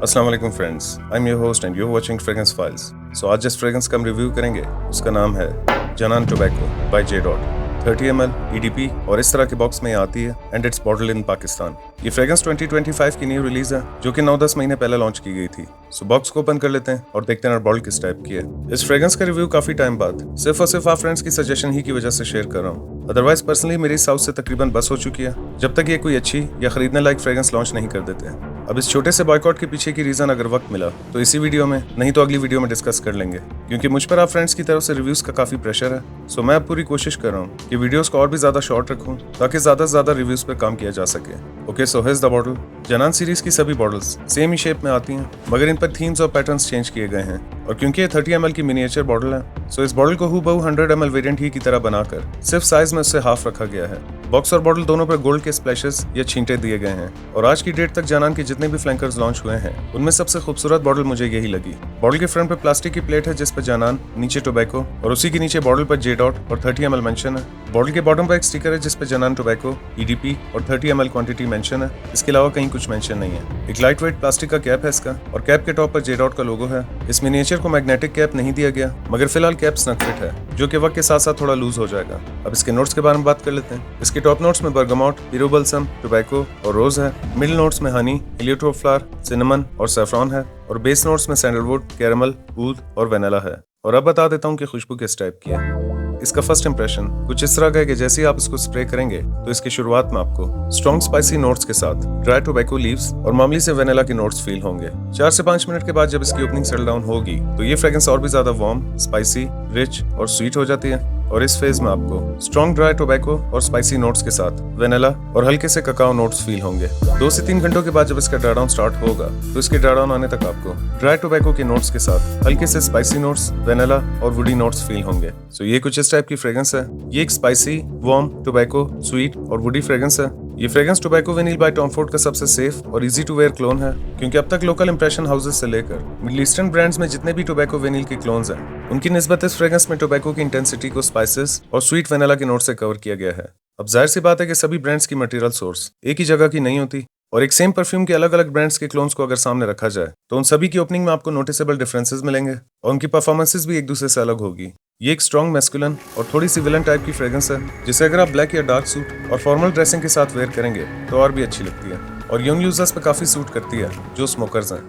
अस्सलाम वालेकुम friends, I am your host and you are watching fragrance files. So आज जिस फ्रेग्रेंस का हम रिव्यू करेंगे उसका नाम है Janan tobacco by J dot. 30 ml EDP और इस तरह के बॉक्स में आती है एंड इट्स बॉटल्ड इन पाकिस्तान। ये फ्रेग्रेंस 2025 की न्यू रिलीज है जो कि 9-10 महीने पहले लॉन्च की गई थी। सो बॉक्स को ओपन कर लेते हैं और देखते हैं बॉटल किस टाइप की है। इस फ्रेग्रेंस का रिव्यू काफी टाइम बाद सिर्फ और सिर्फ आप फ्रेंड्स की सजेशन ही की वजह से शेयर कर रहा हूँ। अदरवाइज पर्सनली मेरी इस हाउस से तकरीबन बस हो चुकी है जब तक ये कोई अच्छी या खरीदने लायक फ्रेग्रेंस लॉन्च नहीं कर देते। अब इस छोटे से बॉयकॉट के पीछे की रीजन अगर वक्त मिला तो इसी वीडियो में, नहीं तो अगली वीडियो में डिस्कस कर लेंगे, क्योंकि मुझ पर आप फ्रेंड्स की तरफ से रिव्यूज का काफी प्रेशर है। सो मैं अब पूरी कोशिश कर रहा हूँ कि वीडियोस को और भी ज्यादा शॉर्ट रखूं ताकि ज्यादा से ज्यादा रिव्यूज पर काम किया जा सके। Okay, so here's the bottle. Janan series की सभी बॉटल्स सेम ही शेप में आती हैं, मगर इन पर थीम्स और पैटर्न्स चेंज किए गए हैं। और क्योंकि ये 30 ml की मिनिएचर बॉटल है, सो इस बॉटल को हूबहू 100 ml वेरिएंट ही की तरह बनाकर सिर्फ साइज में उससे हाफ रखा गया है। बॉक्स और बॉटल दोनों पर गोल्ड के स्प्लैशेस या छींटे दिए गए हैं। और आज की डेट तक जनान के जितने भी फ्लैंकर्स लॉन्च हुए हैं उनमें सबसे खूबसूरत बॉटल मुझे यही लगी। बॉटल के फ्रंट पे प्लास्टिक की प्लेट है जिस पर जनान, नीचे टोबैको और उसी के नीचे बॉटल पर जे डॉट और 30 ml मेंशन है। बॉटल के बॉटम पर एक स्टिकर है जिस पर जनान टोबैको, EDP और 30 ml क्वांटिटी मेंशन है। इसके अलावा कहीं कुछ मेंशन नहीं है। एक लाइट वेट प्लास्टिक का कैप है इसका और कैप के टॉप पर जे डॉट का लोगो है। इस मिनिएचर को मैग्नेटिक कैप नहीं दिया गया, मगर फिलहाल कैप स्नग फिट है जो कि वक्त के साथ साथ थोड़ा लूज हो जाएगा। अब इसके नोट्स के बारे में बात कर लेते हैं। इसके टॉप नोट्स में बर्गामोट, पीरोबल्सम, टोबैको और रोज है। मिडिल नोट्स में हनी, हेलियोट्रोप फ्लावर, सिनेमन और सैफरॉन है। और बेस नोट्स में सैंडलवुड, कैरमल, ऊद और वेनिला है। और अब बता देता हूँ कि खुशबू किस टाइप की है। इसका फर्स्ट इंप्रेशन कुछ इस तरह का है कि जैसे ही आप इसको स्प्रे करेंगे तो इसकी शुरुआत में आपको स्ट्रॉन्ग स्पाइसी नोट्स के साथ ड्राई टोबैको लीव्स और मामूली से वेनिला के नोट्स फील होंगे। 4 से 5 मिनट के बाद जब इसकी ओपनिंग सेटल डाउन होगी तो ये फ्रेग्रेंस और भी ज्यादा वार्म, स्पाइसी, रिच और स्वीट हो जाती है। और इस फेज में आपको स्ट्रॉन्ग ड्राई टोबैको और स्पाइसी नोट्स के साथ वेनिला और हल्के से ककाओ नोट्स फील होंगे। 2 से 3 घंटों के बाद जब इसका ड्राई डाउन स्टार्ट होगा तो इसके ड्राई डाउन आने तक आपको ड्राई टोबैको के नोट्स के साथ हल्के से स्पाइसी नोट्स, वेनिला और वुडी नोट्स फील होंगे। सो ये कुछ इस टाइप की फ्रेग्रेंस है। ये एक स्पाइसी, वार्म, टोबैको, स्वीट और वुडी फ्रेग्रेंस है। ये fragrance tobacco vanilla bye Tom Ford का सबसे सेफ और इजी टू वेयर क्लोन है, क्योंकि अब तक लोकल इंप्रेशन हाउसेस से लेकर मिडिल ईस्टर्न ब्रांड्स में जितने भी टोबैको वेनिल के क्लोन्स हैं उनकी निस्बत इस फ्रेग्रेंस में टोबैको की इंटेंसिटी को स्पाइसेस और स्वीट वेनिला के नोट से कवर किया गया है। अब जाहिर सी बात है कि सभी ब्रांड्स की मटेरियल सोर्स एक ही जगह की नहीं होती और एक सेम परफ्यूम के अलग अलग ब्रांड्स के क्लोन्स को अगर सामने रखा जाए तो उन सभी की ओपनिंग में आपको नोटिसेबल डिफरेंसेस मिलेंगे और उनकी परफॉर्मेंसेस भी एक दूसरे से अलग होगी। ये एक स्ट्रॉन्ग मैस्कुलिन और थोड़ी सी विलन टाइप की फ्रेग्रेंस है जिसे अगर आप ब्लैक या डार्क सूट और फॉर्मल ड्रेसिंग के साथ वेयर करेंगे तो और भी अच्छी लगती है और यंग यूजर्स पे काफी सूट करती है जो स्मोकर्स हैं।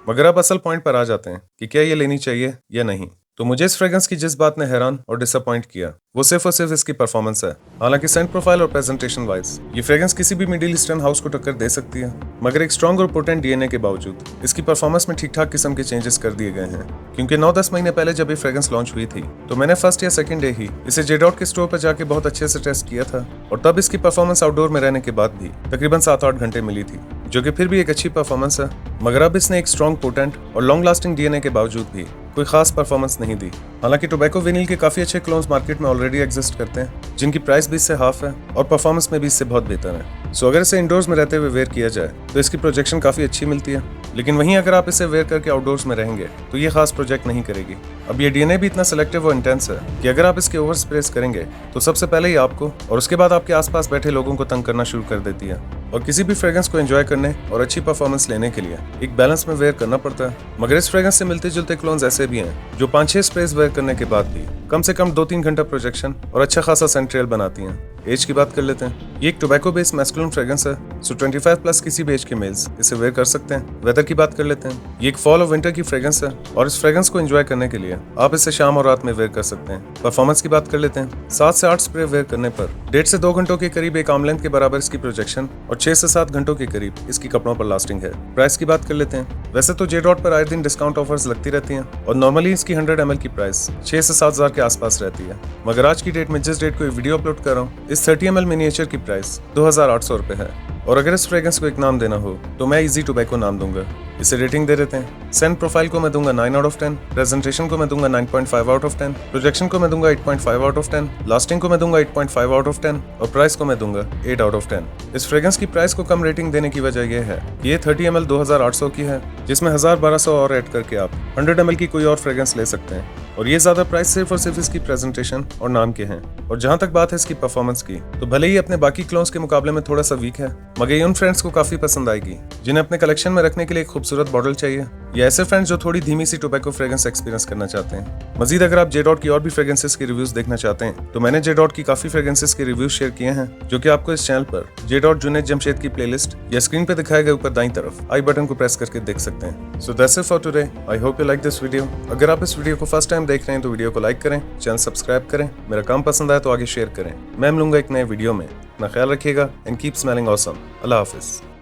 मगर अब असल पॉइंट पर आ जाते हैं कि क्या ये लेनी चाहिए या नहीं। तो मुझे इस फ्रेग्रेंस की जिस बात ने हैरान और डिसअपॉइंट किया वो सिर्फ और सिर्फ इसकी परफॉर्मेंस है। हालांकि सेंट प्रोफाइल और प्रेजेंटेशन वाइज ये फ्रेग्रेंस किसी भी मिडिल ईस्टर्न हाउस को टक्कर दे सकती है, मगर एक स्ट्रॉन्ग और पोटेंट DNA के बावजूद इसकी परफॉर्मेंस में ठीक ठाक किस्म के चेंजेस कर दिए गए हैं। क्योंकि 9-10 महीने पहले जब ये फ्रेग्रेंस लॉन्च हुई थी तो मैंने फर्स्ट या सेकंड डे ही इसे जे डॉट के स्टोर पर जाके बहुत अच्छे से टेस्ट किया था और तब इसकी परफॉर्मेंस आउटडोर में रहने के बाद भी तकरीबन 7-8 घंटे मिली थी, जो कि फिर भी एक अच्छी परफॉर्मेंस है। मगर अब इसने एक स्ट्रॉन्ग, पोटेंट और लॉन्ग लास्टिंग DNA के बावजूद भी कोई खास परफॉर्मेंस नहीं दी। हालांकि टोबैको वेनिल के काफी अच्छे क्लोन्स मार्केट में ऑलरेडी एग्जिस्ट करते हैं जिनकी प्राइस भी इससे हाफ है और परफॉर्मेंस में भी इससे बहुत बेहतर है। सो अगर इसे इंडोर्स में रहते हुए वेयर किया जाए तो इसकी प्रोजेक्शन काफी अच्छी मिलती है, लेकिन वहीं अगर आप इसे वेयर करके आउटडोर्स में रहेंगे तो ये खास प्रोजेक्ट नहीं करेगी। अब ये DNA भी इतना सिलेक्टिव और इंटेंस है कि अगर आप इसके ओवर स्प्रेस करेंगे तो सबसे पहले ही आपको और उसके बाद आपके आसपास बैठे लोगों को तंग करना शुरू कर देती है। और किसी भी फ्रेग्रेंस को एंजॉय करने और अच्छी परफॉर्मेंस लेने के लिए एक बैलेंस में वेयर करना पड़ता है। मगर इस फ्रेग्रेंस से मिलते जुलते क्लोन्स ऐसे भी हैं जो 5-6 स्प्रेस वेयर करने के बाद भी कम से कम 2-3 घंटा प्रोजेक्शन और अच्छा खासा सेंट ट्रेल बनाती हैं। एज की बात कर लेते हैं। ये एक टोबैको बेस्ड मैस्कुलिन फ्रेग्रेंस है, सो 25 प्लस किसी भी एज के मेल्स इसे वेयर कर सकते हैं। वेदर की बात कर लेते हैं। ये एक फॉल और विंटर की फ्रेग्रेंस है और इस फ्रेग्रेंस को एंजॉय करने के लिए आप इसे शाम और रात में वेयर कर सकते हैं। परफॉर्मेंस की बात कर लेते हैं। 7 से 8 स्प्रे वेयर करने पर 1.5 से 2 घंटों के करीब एक आर्म लेंथ के बराबर इसकी प्रोजेक्शन और 6 से 7 घंटों के करीब इसकी कपड़ों पर लास्टिंग है। प्राइस की बात कर लेते हैं। वैसे तो जे डॉट पर आए दिन डिस्काउंट ऑफर्स लगती रहती हैं और नॉर्मली इसकी 100 ml की प्राइस 6 से 7 हज़ार के आसपास रहती है। मगर आज की डेट में जिस डेट को वीडियो अपलोड कर रहा हूँ इस 30 ml मिनिएचर की प्राइस 2800 रुपए है। और अगर इस फ्रेग्रेंस को एक नाम देना हो तो मैं इजी टोबैको नाम दूंगा। इसे रेटिंग दे देते हैं। सेंट प्रोफाइल को मैं दूंगा 9 आउट ऑफ 10, प्रेजेंटेशन को मैं दूंगा 9.5 आउट ऑफ 10, प्रोजेक्शन को मैं दूंगा 8.5 आउट ऑफ 10, लास्टिंग को मैं दूंगा 8.5 आउट ऑफ 10 और प्राइस को मैं दूंगा 8 आउट ऑफ 10। इस फ्रेग्रेंस की प्राइस को कम रेटिंग देने की वजह यह है कि ये 30 ml 2800 की है, जिसमें 1200 और ऐड करके आप 100 ml की कोई और फ्रेग्रेंस ले सकते हैं। और ये ज्यादा प्राइस सिर्फ और सिर्फ इसकी प्रेजेंटेशन और नाम के हैं। और जहां तक बात है इसकी परफॉर्मेंस की, तो भले ही अपने बाकी क्लोन्स के मुकाबले में थोड़ा सा वीक है, मगर ये उन फ्रेंड्स को काफी पसंद आएगी जिन्हें अपने कलेक्शन में रखने के लिए एक खूबसूरत बॉटल चाहिए, या ऐसे फ्रेंड्स जो थोड़ी धीमी सी टोबैको फ्रेग्रेंस एक्सपीरियंस करना चाहते हैं। मजीद अगर आप J.Dot की और भी फ्रेग्रेंसेस के रिव्यूज देखना चाहते हैं तो मैंने J.Dot की काफी फ्रेग्रेंसेस के रिव्यूज शेयर किए हैं, जो कि आपको इस चैनल पर J.Dot जुनैद जमशेद की प्लेलिस्ट या स्क्रीन पे दिखाए गए ऊपर दाईं तरफ आई बटन को प्रेस करके देख सकते हैं। So that's it for today. I hope you like this video. अगर आप इस वीडियो को फर्स्ट टाइम देख रहे हैं तो वीडियो को लाइक करें, चैनल सब्सक्राइब करें, मेरा काम पसंद आए तो आगे शेयर करें। मैं मिलूंगा एक नए वीडियो में। अपना ख्याल रखिएगा and keep smelling awesome. Allah Hafiz.